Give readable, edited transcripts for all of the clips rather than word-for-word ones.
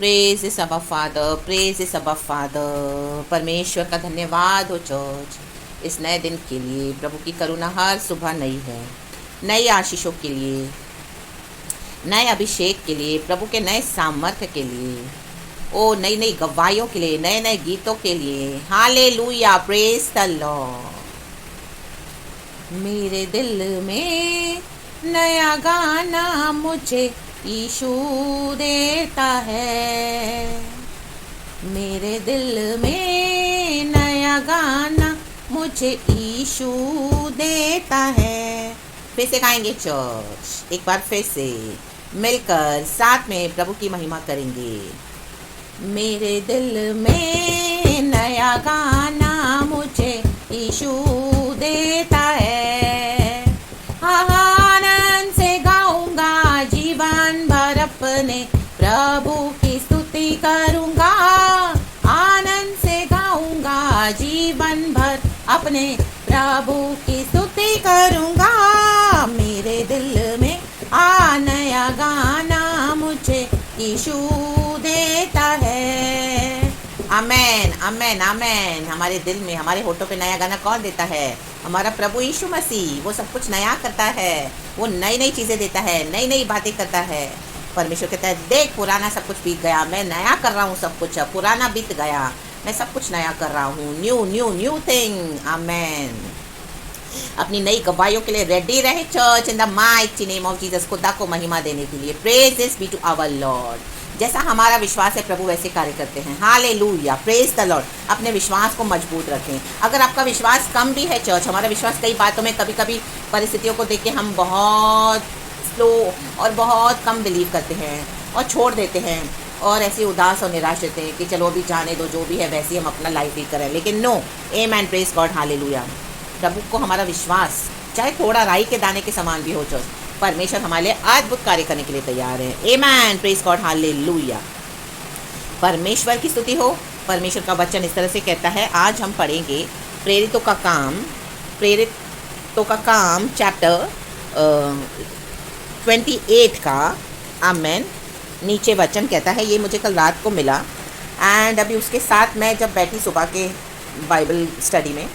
Praise is अबा father, praise is अबा father. परमेश्वर का धन्यवाद हो चर्च इस नए दिन के लिए। प्रभु की करुणा हर सुबह नई है, नई आशीषों के लिए, नए अभिषेक के लिए, प्रभु के नए सामर्थ्य के लिए, ओ नई नई गवाहियों के लिए, नए नए गीतों के लिए। Hallelujah, praise the Lord. मेरे दिल में नया गाना मुझे यीशु देता है, मेरे दिल में नया गाना मुझे यीशु देता है। फिर से गाएंगे चर्च, एक बार फिर से मिलकर साथ में प्रभु की महिमा करेंगे। मेरे दिल में नया गाना मुझे यीशु देता है, आनंद से गाऊंगा जीवन भर अपने प्रभु की स्तुति करूंगा, आनंद से गाऊंगा जीवन भर अपने प्रभु की स्तुति करूंगा। मेरे दिल में नया गाना मुझे यीशु देता है। आमेन, आमेन, आमेन। हमारे दिल में, हमारे होठों पे नया गाना कौन देता है? हमारा प्रभु यीशु मसीह। वो सब कुछ नया करता है, वो नई नई चीज़ें देता है, नई नई बातें करता है। परमेश्वर कहता है, देख पुराना सब कुछ बीत गया, मैं नया कर रहा हूँ सब कुछ। पुराना बीत गया, मैं सब कुछ नया कर रहा हूँ। New new new thing. Amen. अपनी नई गवाहियों के लिए रेडी रहे church in the mighty name of Jesus. खुदा को महिमा देने के लिए praise this be to our Lord. जैसा हमारा विश्वास है प्रभु वैसे कार्य करते हैं। Hallelujah, praise the Lord. अपने विश्वास को मजबूत रखें। अगर आपका विश्वास कम भी है चर्च, हमारा विश्वास कई बातों में कभी कभी परिस्थितियों को देख के हम बहुत स्लो और बहुत कम बिलीव करते हैं और छोड़ देते हैं और ऐसे उदास और निराश रहते हैं कि चलो अभी जाने दो, जो भी है वैसे ही हम अपना लाइफ ही करें। लेकिन no, amen, praise God, hallelujah. प्रभु को हमारा विश्वास चाहे थोड़ा राई के दाने के समान भी हो चर्च, परमेश्वर हमारे लिए अद्भुत कार्य करने के लिए तैयार है। आमेन, प्रेज गॉड, हालेलुया। परमेश्वर की स्तुति हो। परमेश्वर का वचन इस तरह से कहता है। आज हम पढ़ेंगे प्रेरितों का काम चैप्टर 28 का। आमेन। नीचे वचन कहता है, ये मुझे कल रात को मिला एंड अभी उसके साथ मैं जब बैठी सुबह के बाइबल स्टडी में,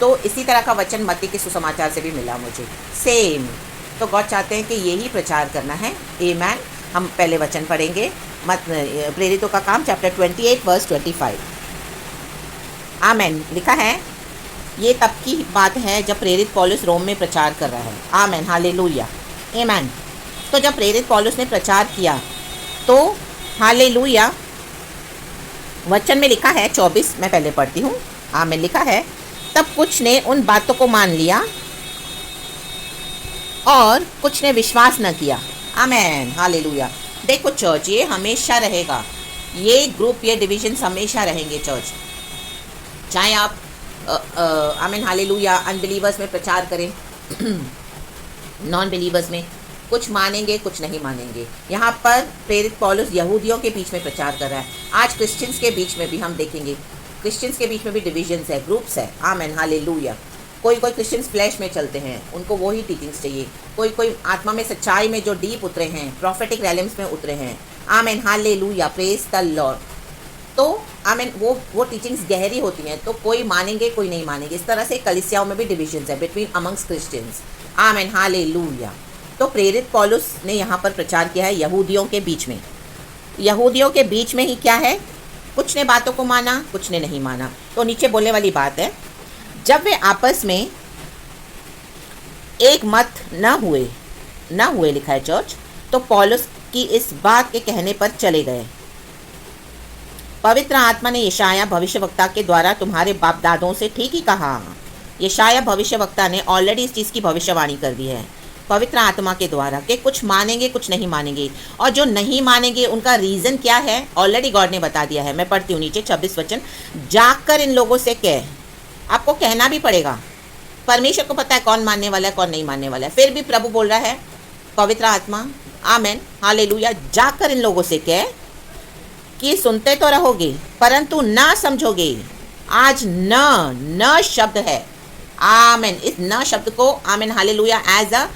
तो इसी तरह का वचन मत्ती के सुसमाचार से भी मिला मुझे सेम। तो गॉड चाहते हैं कि यही प्रचार करना है। आमेन। हम पहले वचन पढ़ेंगे, प्रेरितों का काम चैप्टर 28 वर्स 25। आमेन। लिखा है, ये तब की बात है जब प्रेरित पौलुस रोम में प्रचार कर रहा है। आमेन, हालेलुया, आमेन। तो जब प्रेरित पौलुस ने प्रचार किया तो हालेलुया, वचन में लिखा है 24, मैं पहले पढ़ती हूँ। आमेन। लिखा है, तब कुछ ने उन बातों को मान लिया और कुछ ने विश्वास न किया। आमेन, हालेलुया। देखो चर्च, ये हमेशा रहेगा, ये ग्रुप, ये डिविजन्स हमेशा रहेंगे चर्च। चाहे आप आमेन, हालेलुया, अनबिलीवर्स में प्रचार करें, नॉन बिलीवर्स में, कुछ मानेंगे कुछ नहीं मानेंगे। यहाँ पर प्रेरित पौलुस यहूदियों के बीच में प्रचार कर रहा है। आज क्रिश्चियंस के बीच में भी हम देखेंगे, क्रिश्चियंस के बीच में भी डिविजन्स है, ग्रुप्स है। आमेन, हालेलुया। कोई क्रिश्चियंस फ्लैश में चलते हैं, उनको वही टीचिंग्स चाहिए। कोई आत्मा में, सच्चाई में जो डीप उतरे हैं, प्रॉफेटिक रैलम्स में उतरे हैं। आमेन, हालेलुया, प्रेज द लॉर्ड। तो आमेन, वो टीचिंग्स गहरी होती हैं, तो कोई मानेंगे कोई नहीं मानेंगे। इस तरह से कलीसियाओं में भी डिविजन्स है बिटवीन अमंग्स क्रिश्चियंस। आमेन, हालेलुया। तो प्रेरित पौलुस ने यहाँ पर प्रचार किया है यहूदियों के बीच में। यहूदियों के बीच में ही क्या है, कुछ ने बातों को माना, कुछ ने नहीं माना। तो नीचे बोलने वाली बात है, जब वे आपस में एक मत न हुए लिखा है चर्च, तो पौलुस की इस बात के कहने पर चले गए। पवित्र आत्मा ने यशाया भविष्यवक्ता के द्वारा तुम्हारे बाप दादों से ठीक ही कहा। यशाया भविष्यवक्ता ने ऑलरेडी इस चीज़ की भविष्यवाणी कर दी है पवित्र आत्मा के द्वारा, कि कुछ मानेंगे कुछ नहीं मानेंगे। और जो नहीं मानेंगे उनका रीज़न क्या है, ऑलरेडी गॉड ने बता दिया है। मैं पढ़ती हूँ नीचे 26 वचन। जाकर इन लोगों से कह, आपको कहना भी पड़ेगा। परमेश्वर को पता है कौन मानने वाला है कौन नहीं मानने वाला है, फिर भी प्रभु बोल रहा है, पवित्र आत्मा। आमेन, हालेलुया। जाकर इन लोगों से कह कि सुनते तो रहोगे परंतु ना समझोगे। आज न शब्द है। आमेन। इस न शब्द को, आमेन, हालेलुया, एज अ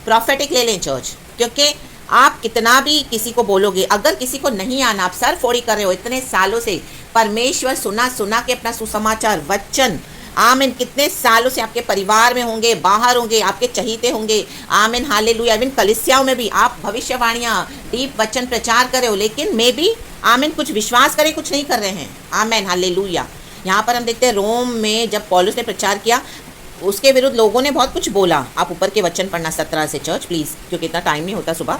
प्रॉफेटिक ले लें चर्च, क्योंकि आप कितना भी किसी को बोलोगे, अगर किसी को नहीं आना, आप सर फोड़ी कर रहे हो इतने सालों से, परमेश्वर सुना सुना के अपना सुसमाचार वचन, आमीन, कितने सालों से आपके परिवार में होंगे, बाहर होंगे, आपके चहीते होंगे, आमीन, हालेलुया। इवन कलीसियाओं में भी आप भविष्यवाणियाँ, डीप वचन प्रचार कर रहे हो, लेकिन मे भी, आमीन, कुछ विश्वास करें, कुछ नहीं कर रहे हैं, आमीन, हालेलुया। यहाँ पर हम देखते हैं रोम में जब पौलुस ने प्रचार किया, उसके विरुद्ध लोगों ने बहुत कुछ बोला। आप ऊपर के वचन पढ़ना 17 से चर्च प्लीज़, क्योंकि इतना टाइम नहीं होता, सुबह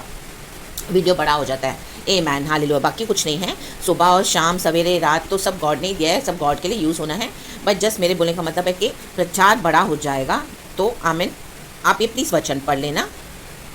वीडियो बड़ा हो जाता है। A man, hallelujah. बाकी कुछ नहीं है, सुबह और शाम, सवेरे, रात तो सब गॉड ने दिया है, सब गॉड के लिए यूज़ होना है। बट जस्ट मेरे बोलने का मतलब है कि प्रचार बड़ा हो जाएगा, तो आमीन, आप ये प्लीज़ वचन पढ़ लेना,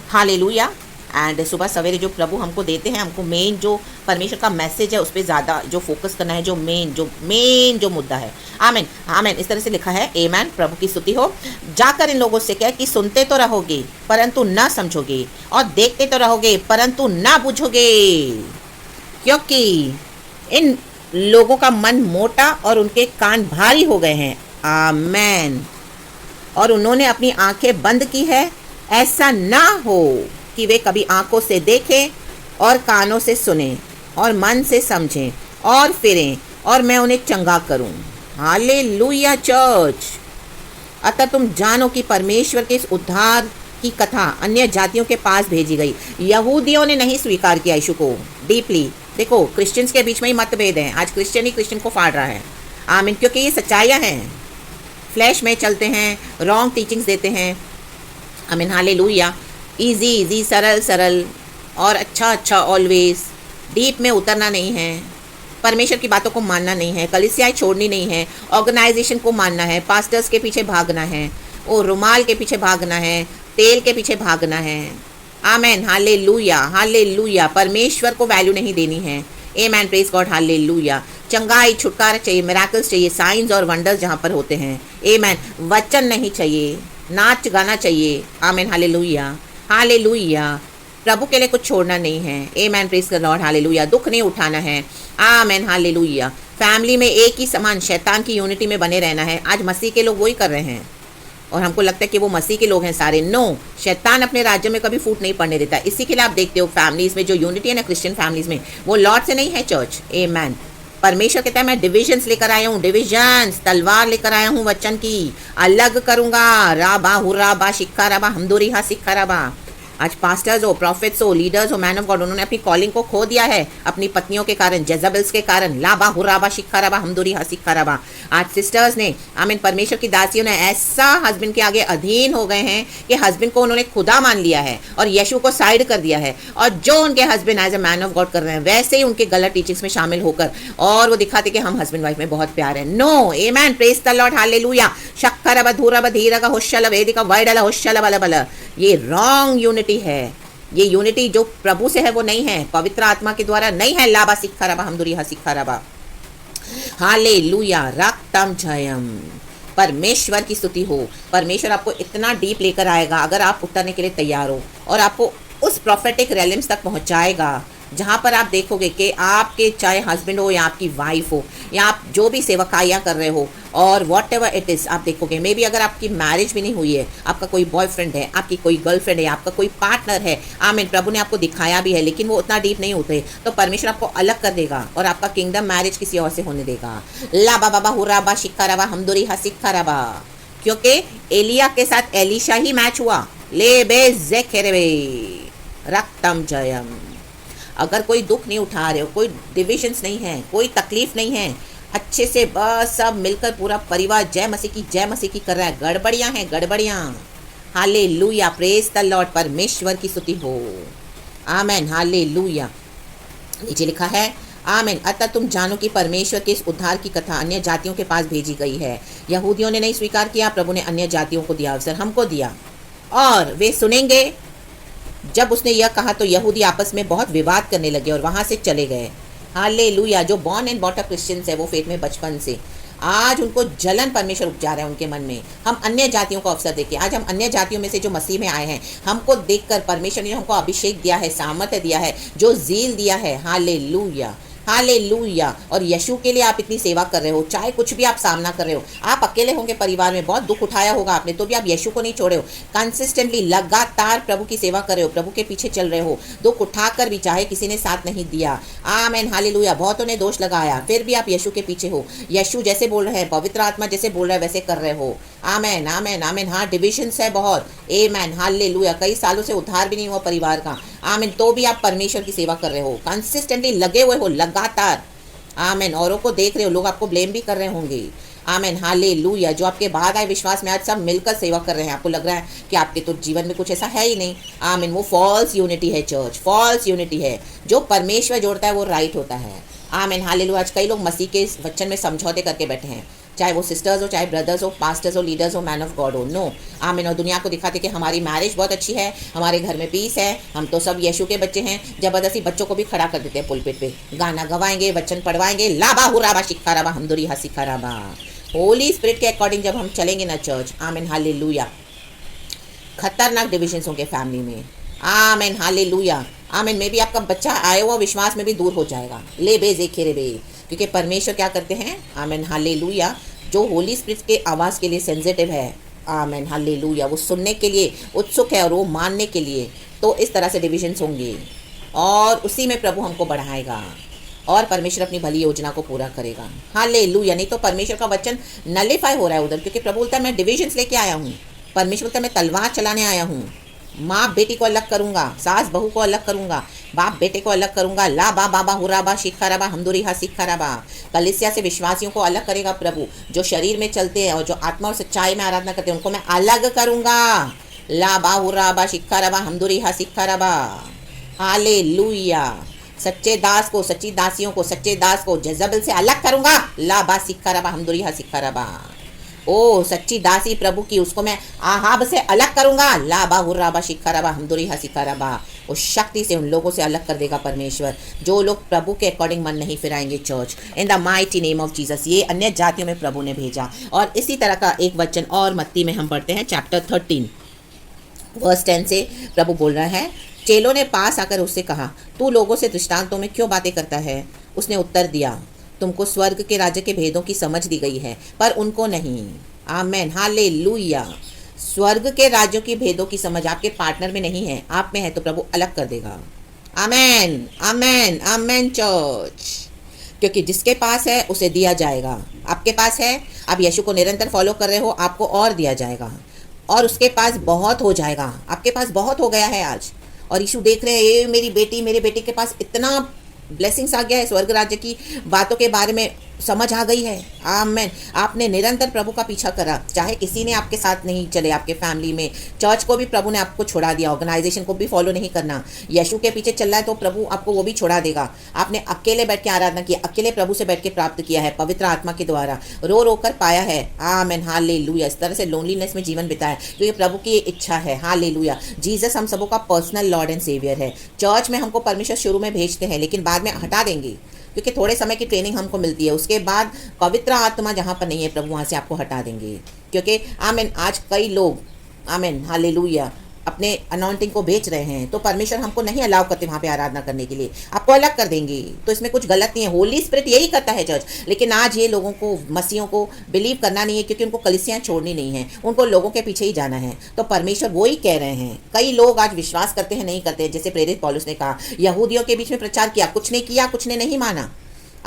हालेलुया। एंड सुबह सवेरे जो प्रभु हमको देते हैं, हमको मेन जो परमेश्वर का मैसेज है उस पर ज़्यादा जो फोकस करना है, जो मेन जो मुद्दा है, आमीन, आमीन। इस तरह से लिखा है, ए मैन, प्रभु की स्तुति हो। जाकर इन लोगों से कह कि सुनते तो रहोगे परंतु ना समझोगे, और देखते तो रहोगे परंतु ना बुझोगे, क्योंकि इन लोगों का मन मोटा और उनके कान भारी हो गए हैं, आमीन, और उन्होंने अपनी आंखें बंद की है। ऐसा ना हो कि वे कभी आंखों से देखें और कानों से सुनें और मन से समझें और फिरें और मैं उन्हें चंगा करूं। Hallelujah church. अतः तुम जानो कि परमेश्वर के इस उद्धार की कथा अन्य जातियों के पास भेजी गई। यहूदियों ने नहीं स्वीकार किया यीशु को डीपली। देखो, क्रिश्चियंस के बीच में ही मतभेद है, आज क्रिश्चियन ही क्रिश्चियन को फाड़ रहा है, आमीन, क्योंकि ये सच्चाइयाँ हैं, फ्लैश में चलते हैं, रॉन्ग टीचिंग्स देते हैं, आमीन, हालेलुया। इजी इजी, सरल सरल और अच्छा अच्छा, ऑलवेज डीप में उतरना नहीं है, परमेश्वर की बातों को मानना नहीं है, कलीसियाएं छोड़नी नहीं है, ऑर्गेनाइजेशन को मानना है, पास्टर्स के पीछे भागना है, ओ रुमाल के पीछे भागना है, तेल के पीछे भागना है, आमेन, हालेलुया, हालेलुया। परमेश्वर को वैल्यू नहीं देनी है, आमेन, प्रेज गॉड, हालेलुया। चंगाई, छुटकारा चाहिए, मिराकल्स चाहिए, साइंस और वंडर्स जहाँ पर होते हैं, आमेन। वचन नहीं चाहिए, नाच गाना चाहिए, आमेन, हालेलुया, हालेलुया। प्रभु के लिए कुछ छोड़ना नहीं है, आमेन, प्रेज द लॉर्ड, हालेलुया। दुख नहीं उठाना है, आमेन, हालेलुया। फैमिली में एक ही समान शैतान की यूनिटी में बने रहना है। आज मसीह के लोग वही कर रहे हैं और हमको लगता है कि वो मसीह के लोग हैं सारे। नो, शैतान अपने राज्य में कभी फूट नहीं पड़ने देता। इसी के लिए आप देखते हो फैमिलीज में जो यूनिटी है ना, क्रिश्चियन फैमिलीज में, वो लॉर्ड से नहीं है चर्च, आमेन। परमेश्वर कहता है मैं डिविजन्स लेकर आया हूँ, डिविजन्स, तलवार लेकर आया हूँ वचन की, अलग करूँगा, राबा हुर्राबा शिक्का राबा हमदोरी हा सिक्का राबा। आज पास्टर्स हो, प्रॉफिट्स हो, लीडर्स हो, मैन ऑफ गॉड, उन्होंने अपनी कॉलिंग को खो दिया है अपनी पत्नियों के कारण, जेजाबेल्स के कारण, लाबा हुर्राबा शिक्का राबा हमदोरी हा सिक्का राबा। आज सिस्टर्स ने, आमीन, परमेश्वर की दासियों ने ऐसा हस्बैंड के आगे अधीन हो गए हैं कि हस्बैंड को उन्होंने खुदा मान लिया है और यीशु को साइड कर दिया है, और जो उनके husband as a man of God कर रहे हैं वैसे ही उनके गलत टीचिंग्स में शामिल होकर, और वो दिखाते कि हम हस्बैंड वाइफ में बहुत प्यार है। No, amen, praise the Lord, hallelujah. शक्का रबा धूरा बा धीरा का होशल वेदिका वाइडला होशल बला बला, ये रॉन्ग यूनिटी है। ये यूनिटी जो प्रभु से है वो नहीं है, पवित्र आत्मा के द्वारा नहीं है। लाबा सिक्खा रबा हमदुरी हा सिक्खा रबा, हालेलुया, रक्तम जयम। परमेश्वर की स्तुति हो। परमेश्वर आपको इतना डीप लेकर आएगा अगर आप उतरने के लिए तैयार हो, और आपको उस प्रोफेटिक रेलिम्स तक पहुंचाएगा जहाँ पर आप देखोगे कि आपके चाहे हस्बैंड हो या आपकी वाइफ हो या आप जो भी सेवकाइयाँ कर रहे हो, और वॉट एवर इट इज़, आप देखोगे मे बी अगर आपकी मैरिज भी नहीं हुई है, आपका कोई बॉयफ्रेंड है, आपकी कोई गर्लफ्रेंड है, आपका कोई पार्टनर है, आमीन, प्रभु ने आपको दिखाया भी है लेकिन वो उतना डीप नहीं उतरे, तो परमेश्वर आपको अलग कर देगा और आपका किंगडम मैरिज किसी और से होने देगा। ला बाबा हुर्राबा शिक्का रबा हमदुरी हा सिक्का रबा, क्योंकि एलिया के साथ एलिशा ही मैच हुआ। ले बे जेखेरे रक्तम जयम। अगर कोई दुख नहीं उठा रहे हो, कोई डिविजन्स नहीं है, कोई तकलीफ नहीं है, अच्छे से बस सब मिलकर पूरा परिवार जय मसीह की कर रहा है, गड़बड़ियाँ हैं, गड़बड़ियाँ, हालेलुया, प्रेज द लॉर्ड। परमेश्वर की स्तुति हो, आमेन, हालेलुया। नीचे लिखा है, आमेन। अतः तुम जानो कि परमेश्वर के इस उद्धार की कथा अन्य जातियों के पास भेजी गई है। यहूदियों ने नहीं स्वीकार किया, प्रभु ने अन्य जातियों को दिया अवसर, हमको दिया, और वे सुनेंगे। जब उसने यह कहा तो यहूदी आपस में बहुत विवाद करने लगे और वहाँ से चले गए। हालेलुया। जो born and bought up Christians है वो फेथ में बचपन से, आज उनको जलन परमेश्वर उपजा रहा है उनके मन में। हम अन्य जातियों को अवसर देके, आज हम अन्य जातियों में से जो मसीह में आए हैं, हमको देखकर परमेश्वर ने हमको अभिषेक दिया है, सामर्थ्य दिया है, जो जील दिया है, हालेलुया, हालेलुया। और यीशु के लिए आप इतनी सेवा कर रहे हो, चाहे कुछ भी आप सामना कर रहे हो, आप अकेले होंगे परिवार में, बहुत दुख उठाया होगा आपने, तो भी आप यीशु को नहीं छोड़े हो, कंसिस्टेंटली लगातार प्रभु की सेवा कर रहे हो, प्रभु के पीछे चल रहे हो, दुख उठाकर भी, चाहे किसी ने साथ नहीं दिया, आमेन हालेलुया, बहुतों ने दोष लगाया, फिर भी आप यीशु के पीछे हो, यीशु जैसे बोल रहे हैं, पवित्र आत्मा जैसे बोल रहा है वैसे कर रहे हो। आमेन आमेन आमेन। हाँ, डिविजन्स है बहुत, आमेन हालेलुया, कई सालों से उद्धार भी नहीं हुआ परिवार का, आमीन, तो भी आप परमेश्वर की सेवा कर रहे हो, कंसिस्टेंटली लगे हुए हो लगातार, आमीन। औरों को देख रहे हो, लोग आपको ब्लेम भी कर रहे होंगे, आमीन हालेलुया। जो आपके बाद आए विश्वास में, आज सब मिलकर सेवा कर रहे हैं, आपको लग रहा है कि आपके तो जीवन में कुछ ऐसा है ही नहीं, आमीन, वो फॉल्स यूनिटी है चर्च, फॉल्स यूनिटी है। जो परमेश्वर जोड़ता है वो राइट होता है, आमीन हालेलुया। आज कई लोग मसीह के इस वचन में समझौते करके बैठे हैं, चाहे वो सिस्टर्स हो, चाहे ब्रदर्स हो, पास्टर्स हो, लीडर्स हो, मैन ऑफ गॉड हो, नो, आमीन। और दुनिया को दिखाते कि हमारी मैरिज बहुत अच्छी है, हमारे घर में पीस है, हम तो सब यीशु के बच्चे हैं, जबरदस्ती बच्चों को भी खड़ा कर देते हैं पुलपिट पे, गाना गवाएंगे, वचन पढ़वाएंगे, लाबा हुराबा शिक्काराबा हमदुरी हसिकाराबा। होली स्पिरिट के अकॉर्डिंग जब हम चलेंगे ना चर्च, आमीन हालेलुया, खतरनाक डिविजन्स होंगे फैमिली में, आमीन हालेलुया, आमीन। में भी आपका बच्चा आया हुआ विश्वास में भी दूर हो जाएगा, ले बे जेखे रे बे, क्योंकि परमेश्वर क्या करते हैं, आमीन हालेलुया, जो होली स्पिरिट के आवाज़ के लिए सेंसिटिव है, आमीन हालेलुया, वो सुनने के लिए उत्सुक है और वो मानने के लिए, तो इस तरह से डिविजन्स होंगे और उसी में प्रभु हमको बढ़ाएगा और परमेश्वर अपनी भली योजना को पूरा करेगा, हालेलुया। नहीं तो परमेश्वर का वचन नलिफाई हो रहा है उधर, क्योंकि प्रभु बोलता है मैं डिविजन्स लेके आया हूँ, परमेश्वर बोलता है मैं तलवार चलाने आया हूँ, माँ बेटी को अलग करूंगा, सास बहू को अलग करूंगा, बाप बेटे को अलग करूंगा, ला बा बाबा हुराबा शिखाराबा हमदुरी हा शिखाराबा। कलीसिया से विश्वासियों को अलग करेगा प्रभु, जो शरीर में चलते हैं और जो आत्मा और सच्चाई में आराधना करते हैं उनको मैं अलग करूंगा, ला बा हुराबा शिखाराबा हमदुरी हा शिखाराबा, हालेलुया। सच्चे दास को, सच्ची दासियों को, सच्चे दास को जज़ेबेल से अलग करूंगा, ला बा शिखाराबा हमदुरी हा शिखाराबा। ओ सच्ची दासी प्रभु की, उसको मैं आहाब से अलग करूंगा, ला बा हुर्राबा शिखाराबा हमदुरी हा शिखाराबा। उस शक्ति से उन लोगों से अलग कर देगा परमेश्वर, जो लोग प्रभु के अकॉर्डिंग मन नहीं फिराएंगे church, in the mighty name of Jesus. ये अन्य जातियों में प्रभु ने भेजा। और इसी तरह का एक वचन और मत्ती में हम पढ़ते हैं, चैप्टर 13 वर्स 10 से प्रभु बोल रहा है, चेलों ने पास आकर उससे कहा, तू लोगों से दृष्टांतों में क्यों बातें करता है? उसने उत्तर दिया, तुमको स्वर्ग के राज्य के भेदों की समझ दी गई है, पर उनको नहीं। Amen hallelujah. स्वर्ग के राज्यों की भेदों की समझ आपके पार्टनर में नहीं है, आप में है, तो प्रभु अलग कर देगा। आमेन आमेन आमेन चर्च। क्योंकि जिसके पास है उसे दिया जाएगा, आपके पास है, आप यीशु को निरंतर फॉलो कर रहे हो, आपको और दिया जाएगा, और उसके पास बहुत हो जाएगा, आपके पास बहुत हो गया है आज। और यीशु देख रहे हैं, ये मेरी बेटी, मेरे बेटे के पास इतना ब्लेसिंग्स आ गया है, स्वर्ग राज्य की बातों के बारे में समझ आ गई है। आमेन। आपने निरंतर प्रभु का पीछा करा, चाहे किसी ने आपके साथ नहीं चले, आपके फैमिली में, चर्च को भी प्रभु ने आपको छोड़ा दिया, ऑर्गेनाइजेशन को भी फॉलो नहीं करना, यीशु के पीछे चल रहा है तो प्रभु आपको वो भी छोड़ा देगा। आपने अकेले बैठ के आराधना की, अकेले प्रभु से बैठ के प्राप्त किया है, पवित्र आत्मा के द्वारा रो रो कर पाया है। Amen hallelujah. इस तरह से लोनलीनेस में जीवन बिताया, क्योंकि प्रभु की इच्छा है। हालेलुया। जीसस हम सबों का पर्सनल लॉर्ड एंड सेवियर है। चर्च में हमको परमेश्वर शुरू में भेजते हैं, लेकिन बाद में हटा देंगे, क्योंकि थोड़े समय की ट्रेनिंग हमको मिलती है, उसके बाद पवित्र आत्मा जहाँ पर नहीं है प्रभु वहाँ से आपको हटा देंगे। क्योंकि आमीन, आज कई लोग आमीन हालेलुया अपने अनाउंटिंग को बेच रहे हैं, तो परमेश्वर हमको नहीं अलाउ करते वहाँ पे आराधना करने के लिए, आपको अलग कर देंगे। तो इसमें कुछ गलत नहीं है, होली स्पिरिट यही करता है चर्च। लेकिन आज ये लोगों को, मसीहों को बिलीव करना नहीं है, क्योंकि उनको कलीसियाँ छोड़नी नहीं है, उनको लोगों के पीछे ही जाना है। तो परमेश्वर वो ही कह रहे हैं। कई लोग आज विश्वास करते हैं, नहीं करते, जैसे प्रेरित पौलुस ने कहा, यहूदियों के बीच में प्रचार किया, कुछ नहीं किया, कुछ ने नहीं माना।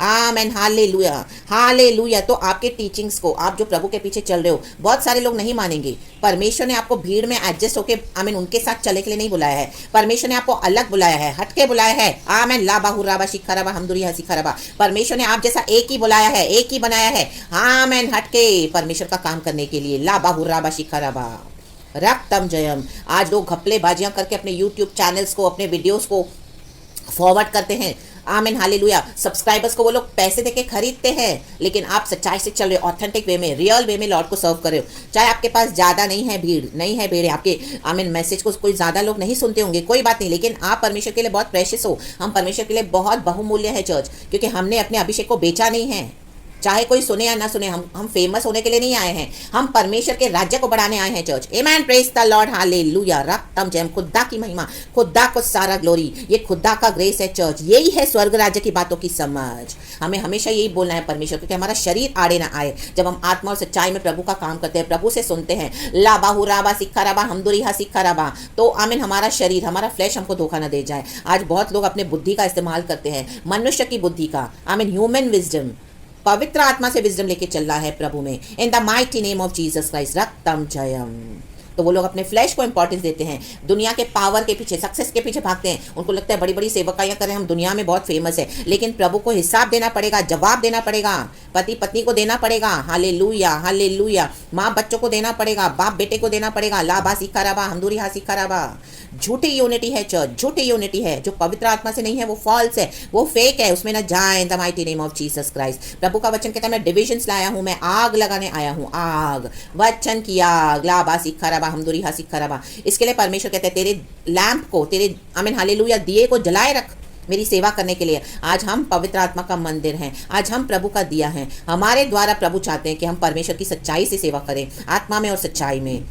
Amen hallelujah hallelujah. तो आपके टीचिंग्स को, आप जो प्रभु के पीछे चल रहे हो, बहुत सारे लोग नहीं मानेंगे। परमेश्वर ने आपको भीड़ में एडजस्ट होके आमीन उनके साथ चलने के लिए नहीं बुलाया है, परमेश्वर ने आपको अलग बुलाया है, हटके बुलाया है। आमीन ला बाहुराबा शिखाराबा हमदुरी हसिखाराबा। परमेश्वर ने आप जैसा एक ही बुलाया है, एक ही बनाया है, आमीन, हटके परमेश्वर का काम करने के लिए। ला बाहुराबा शिखाराबा रक्तम जयम। आज लोग घपलेबाजियां करके अपने यूट्यूब चैनल्स को, अपने वीडियोस को फॉरवर्ड करते हैं। आमीन हालेलुया। सब्सक्राइबर्स को वो लोग पैसे देके खरीदते हैं, लेकिन आप सच्चाई से चल रहे हो, ऑथेंटिक वे में, रियल वे में लॉर्ड को सर्व कर रहे हो। चाहे आपके पास ज़्यादा नहीं है भीड़, नहीं है भीड़, आपके आमीन मैसेज को कोई ज़्यादा लोग नहीं सुनते होंगे, कोई बात नहीं, लेकिन आप परमेश्वर के लिए बहुत प्रेशियस हो। हम परमेश्वर के लिए बहुत बहुमूल्य है चर्च, क्योंकि हमने अपने अभिषेक को बेचा नहीं है। चाहे कोई सुने या ना सुने, हम फेमस होने के लिए नहीं आए हैं, हम परमेश्वर के राज्य को बढ़ाने आए हैं church. Amen, praise the Lord, hallelujah, रक्तम जयम, खुदा की महिमा, खुदा को सारा ग्लोरी, ये खुदा का ग्रेस है चर्च। यही है स्वर्ग राज्य की बातों की समझ। हमें हमेशा यही बोलना है परमेश्वर को कि हमारा शरीर आड़े ना आए। जब हम आत्मा और सच्चाई में प्रभु का काम करते हैं, प्रभु से सुनते हैं, लाबा हुराबा सिक्खा राबा हमदुरिहा सिक्खा राबा, तो आमीन, हमारा शरीर, हमारा फ्लैश हमको धोखा ना दे जाए। आज बहुत लोग अपने बुद्धि का इस्तेमाल करते हैं, मनुष्य की बुद्धि का, आमीन, ह्यूमन विजडम, पवित्र आत्मा से विजडम लेके चल रहा है प्रभु में। In the mighty name of Jesus Christ, रक्तम जयम। तो वो लोग अपने फ्लैश को इंपॉर्टेंस देते हैं, दुनिया के पावर के पीछे, सक्सेस के पीछे भागते हैं। उनको लगता है बड़ी बड़ी सेवकाइयाँ करें, हम दुनिया में बहुत फेमस है, लेकिन प्रभु को हिसाब देना पड़ेगा, जवाब देना पड़ेगा, पति पत्नी को देना पड़ेगा, हालेलुया हालेलुया, माँ बच्चों को देना पड़ेगा, बाप बेटे को देना पड़ेगा, लाबा सिक्खा राबा हमदुरिहा सिक्खा राबा। झूठी यूनिटी है चर्च, झूठी यूनिटी है जो पवित्र आत्मा से नहीं है, वो फॉल्स है, वो फेक है, उसमें ना जाए। In the mighty name of Jesus Christ. प्रभु का वचन कहता है मैं डिविजन्स लाया हूँ, मैं आग लगाने आया हूँ, आग, वचन की आग, लाबा सिक्खा राबा हमदुरिहा सिक्खा राबा। इसके लिए परमेश्वर कहते हैं तेरे लैंप को, तेरे आमीन हालेलुया दिए को जलाए रख मेरी सेवा करने के लिए। आज हम पवित्र आत्मा का मंदिर हैं, आज हम प्रभु का दिया है, हमारे द्वारा प्रभु चाहते हैं कि हम परमेश्वर की सच्चाई से सेवा करें, आत्मा में और सच्चाई में,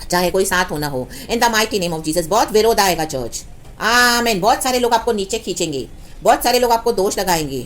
चाहे कोई साथ होना हो। इन the mighty name of Jesus. बहुत विरोध आएगा चर्च, आमीन। बहुत सारे लोग आपको नीचे खींचेंगे, बहुत सारे लोग आपको दोष लगाएंगे,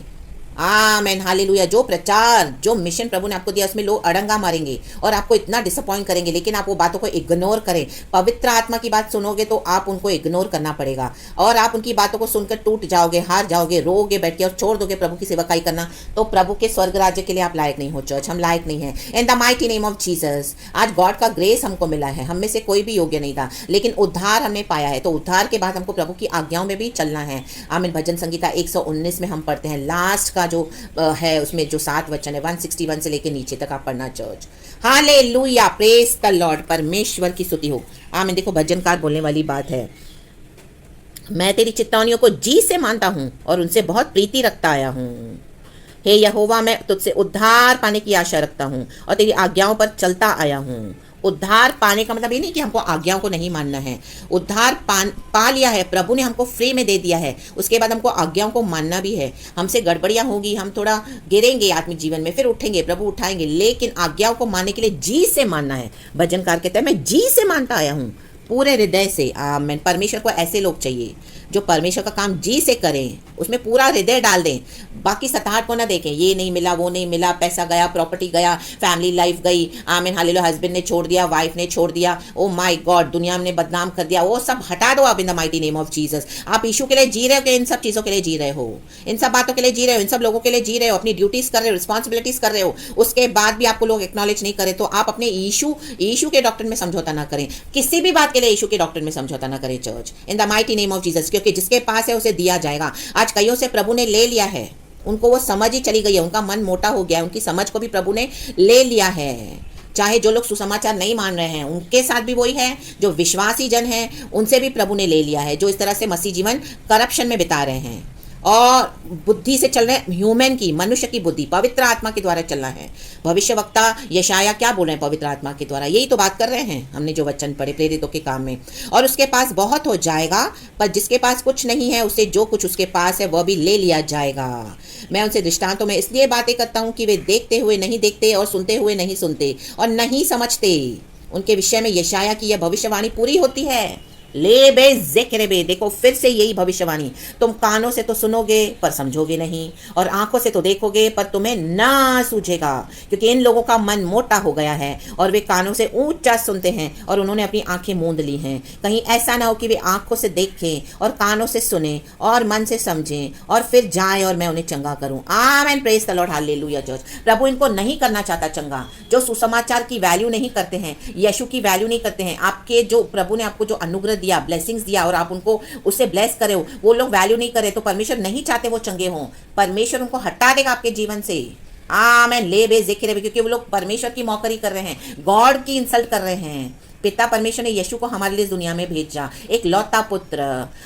आमीन हालेलुया। जो प्रचार, जो मिशन प्रभु ने आपको दिया उसमें लोग अड़ंगा मारेंगे और आपको इतना डिसअपॉइंट करेंगे, लेकिन आप वो बातों को इग्नोर करें। पवित्र आत्मा की बात सुनोगे तो आप उनको इग्नोर करना पड़ेगा, और आप उनकी बातों को सुनकर टूट जाओगे, हार जाओगे, रोगे बैठ के और छोड़ दोगे प्रभु की सेवकाई करना, तो प्रभु के स्वर्ग राज्य के लिए आप लायक नहीं हो चर्च, हम लायक नहीं है। इन the mighty name of Jesus. आज गॉड का ग्रेस हमको मिला है, हम में से कोई भी योग्य नहीं था, लेकिन उद्धार हमने पाया है, तो उद्धार के बाद हमको प्रभु की आज्ञाओं में भी चलना है। आमीन। भजन संगीता 119 में हम पढ़ते हैं, लास्ट का जो है उसमें जो 7 वचन है, 161 से लेके नीचे तक आप पढ़ना church. Hallelujah, praise the Lord, परमेश्वर की स्तुति हो। आमीन। देखो भजनकार बोलने वाली बात है, मैं तेरी चितौनियों को जी से मानता हूँ और उनसे बहुत प्रीति रखता आया हूँ। हे यहोवा, मैं तुझसे उद्धार पाने की आशा रखता हूँ और तेरी आज्ञाओं पर चलता आया हूँ। उद्धार पाने का मतलब ये नहीं कि हमको आज्ञाओं को नहीं मानना है, उद्धार पा लिया है, प्रभु ने हमको फ्री में दे दिया है, उसके बाद हमको आज्ञाओं को मानना भी है। हमसे गड़बड़ियाँ होगी, हम थोड़ा गिरेंगे आत्मिक जीवन में, फिर उठेंगे, प्रभु उठाएंगे, लेकिन आज्ञाओं को मानने के लिए जी से मानना है। भजनकार कहते हैं मैं जी से मानता आया हूँ, पूरे हृदय से। आमीन। परमेश्वर को ऐसे लोग चाहिए जो परमेश्वर का काम जी से करें, उसमें पूरा हृदय डाल दें, बाकी सताहट को ना देखें, ये नहीं मिला, वो नहीं मिला, पैसा गया, प्रॉपर्टी गया, फैमिली लाइफ गई, आमीन हालेलुया, हस्बैंड ने छोड़ दिया, वाइफ ने छोड़ दिया, ओ माय गॉड, दुनिया ने बदनाम कर दिया, वो सब हटा दो आप इन the mighty name of Jesus. आप यीशु के लिए जी रहे हो कि इन सब चीज़ों के लिए जी रहे हो, इन सब बातों के लिए जी रहे हो, इन सब लोगों के लिए जी रहे हो, अपनी ड्यूटीज कर रहे हो, रिस्पॉन्सिबिलिटीज कर रहे हो, उसके बाद भी आपको लोग एक्नॉलेज नहीं करे, तो आप अपने यीशु के डॉक्टर में समझौता ना करें, किसी भी बात के लिए यीशु के डॉक्टर में समझौता ना करें church, in the mighty name of Jesus. क्योंकि जिसके पास है उसे दिया जाएगा। आज कईयों से प्रभु ने ले लिया है, उनको वो समझ ही चली गई है, उनका मन मोटा हो गया है, उनकी समझ को भी प्रभु ने ले लिया है। चाहे जो लोग सुसमाचार नहीं मान रहे हैं उनके साथ भी वही है, जो विश्वासी जन हैं उनसे भी प्रभु ने ले लिया है, जो इस तरह से मसीह जीवन करप्शन में बिता रहे हैं और बुद्धि से चल रहे हैं, ह्यूमन की, मनुष्य की बुद्धि, पवित्र आत्मा के द्वारा चलना है। भविष्यवक्ता यशाया क्या बोल रहे हैं पवित्र आत्मा के द्वारा, यही तो बात कर रहे हैं हमने जो वचन पढ़े प्रेरितों के काम में। और उसके पास बहुत हो जाएगा, पर जिसके पास कुछ नहीं है उसे जो कुछ उसके पास है वह भी ले लिया जाएगा। मैं उनसे दृष्टांतों में इसलिए बातें करता हूँ कि वे देखते हुए नहीं देखते और सुनते हुए नहीं सुनते और नहीं समझते। उनके विषय में यशाया की यह भविष्यवाणी पूरी होती है। ले बे जिक्र बे, देखो फिर से यही भविष्यवाणी, तुम कानों से तो सुनोगे पर समझोगे नहीं, और आंखों से तो देखोगे पर तुम्हें ना सूझेगा, क्योंकि इन लोगों का मन मोटा हो गया है और वे कानों से ऊंचा सुनते हैं और उन्होंने अपनी आंखें मूंद ली हैं। कहीं ऐसा ना हो कि वे आंखों से देखें और कानों से सुने और मन से समझें और फिर जाए और मैं उन्हें चंगा करूं। Amen, praise the Lord, hallelujah church. प्रभु इनको नहीं करना चाहता चंगा, जो सुसमाचार की वैल्यू नहीं करते हैं, यीशु की वैल्यू नहीं करते हैं, आपके जो प्रभु ने आपको जो अनुग्रह दिया, ब्लेसिंग्स दिया और आप उनको उससे ब्लेस करे हो, वो लोग वैल्यू नहीं करे, तो परमेश्वर नहीं चाहते वो चंगे हों, परमेश्वर उनको हटा देगा आपके जीवन से। आमेन। ले बे जिक्र, क्योंकि वो लोग परमेश्वर की मौकरी कर रहे हैं, गॉड की इंसल्ट कर रहे हैं। पिता परमेश्वर ने यीशु को हमारे लिए दुनिया में भेजा, एक लौता पुत्र।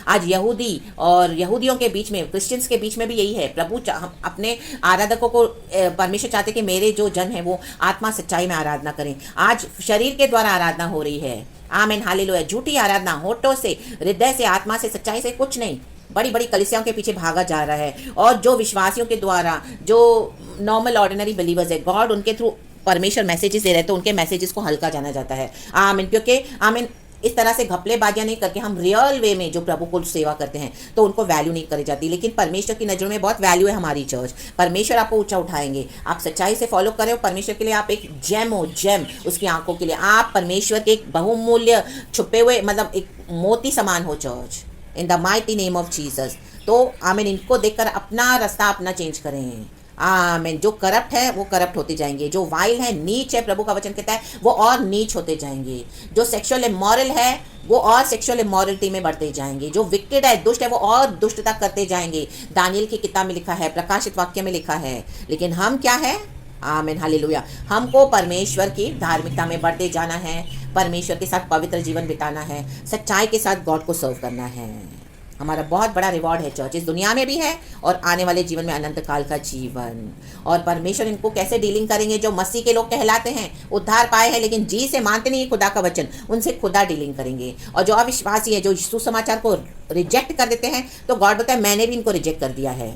आज यहूदी और यहूदियों के बीच में, क्रिश्चियंस के बीच में भी यही है। प्रभु अपने आराधकों को, परमेश्वर चाहते कि मेरे जो जन है वो आत्मा सच्चाई में आराधना करें। आज शरीर के द्वारा आराधना हो रही है, आमीन हालेलुया, झूठी आराधना, होठों से, हृदय से, आत्मा से, सच्चाई से कुछ नहीं। बड़ी बड़ी कलीसियाओं के पीछे भागा जा रहा है, और जो विश्वासियों के द्वारा, जो नॉर्मल ऑर्डिनरी बिलीवर्स है, गॉड उनके थ्रू परमेश्वर मैसेजेस दे रहे, तो उनके मैसेजेस को हल्का जाना जाता है। आमीन। क्योंकि आमीन इस तरह से घपलेबाजियां नहीं करके हम रियल वे में जो प्रभु को सेवा करते हैं तो उनको वैल्यू नहीं करी जाती, लेकिन परमेश्वर की नज़रों में बहुत वैल्यू है हमारी चर्च। परमेश्वर आपको ऊंचा उठाएंगे, आप सच्चाई से फॉलो करें, परमेश्वर के लिए आप एक जेम हो, जेम उसकी आंखों के लिए आप परमेश्वर के एक बहुमूल्य छुपे हुए मतलब एक मोती समान हो church, in the mighty name of Jesus. तो आमीन, इनको देखकर अपना रास्ता अपना चेंज करें। आमीन। जो करप्ट है वो करप्ट होते जाएंगे, जो वाइल है, नीच है, प्रभु का वचन कहता है वो और नीच होते जाएंगे। जो सेक्सुअल इमोरल है वो और सेक्सुअल इमोरलिटी में बढ़ते जाएंगे। जो विक्टेड है, दुष्ट है, वो और दुष्टता करते जाएंगे। दानियल की किताब में लिखा है, प्रकाशित वाक्य में लिखा है। लेकिन हम क्या है? आमीन, हालेलुया। हमको परमेश्वर की धार्मिकता में बढ़ते जाना है, परमेश्वर के साथ पवित्र जीवन बिताना है, सच्चाई के साथ गॉड को सर्व करना है। हमारा बहुत बड़ा रिवॉर्ड है चर्च, इस दुनिया में भी है और आने वाले जीवन में अनंत काल का जीवन। और परमेश्वर इनको कैसे डीलिंग करेंगे? जो मसीह के लोग कहलाते हैं, उद्धार पाए हैं लेकिन जी से मानते नहीं खुदा का वचन, उनसे खुदा डीलिंग करेंगे। और जो अविश्वासी है, जो सुसमाचार को रिजेक्ट कर देते हैं, तो गॉड बोलता है मैंने भी इनको रिजेक्ट कर दिया है।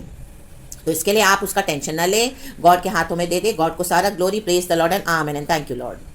तो इसके लिए आप उसका टेंशन न लें, गॉड के हाथों में दे दे। गॉड को सारा glory, praise the Lord and amen and thank you Lord.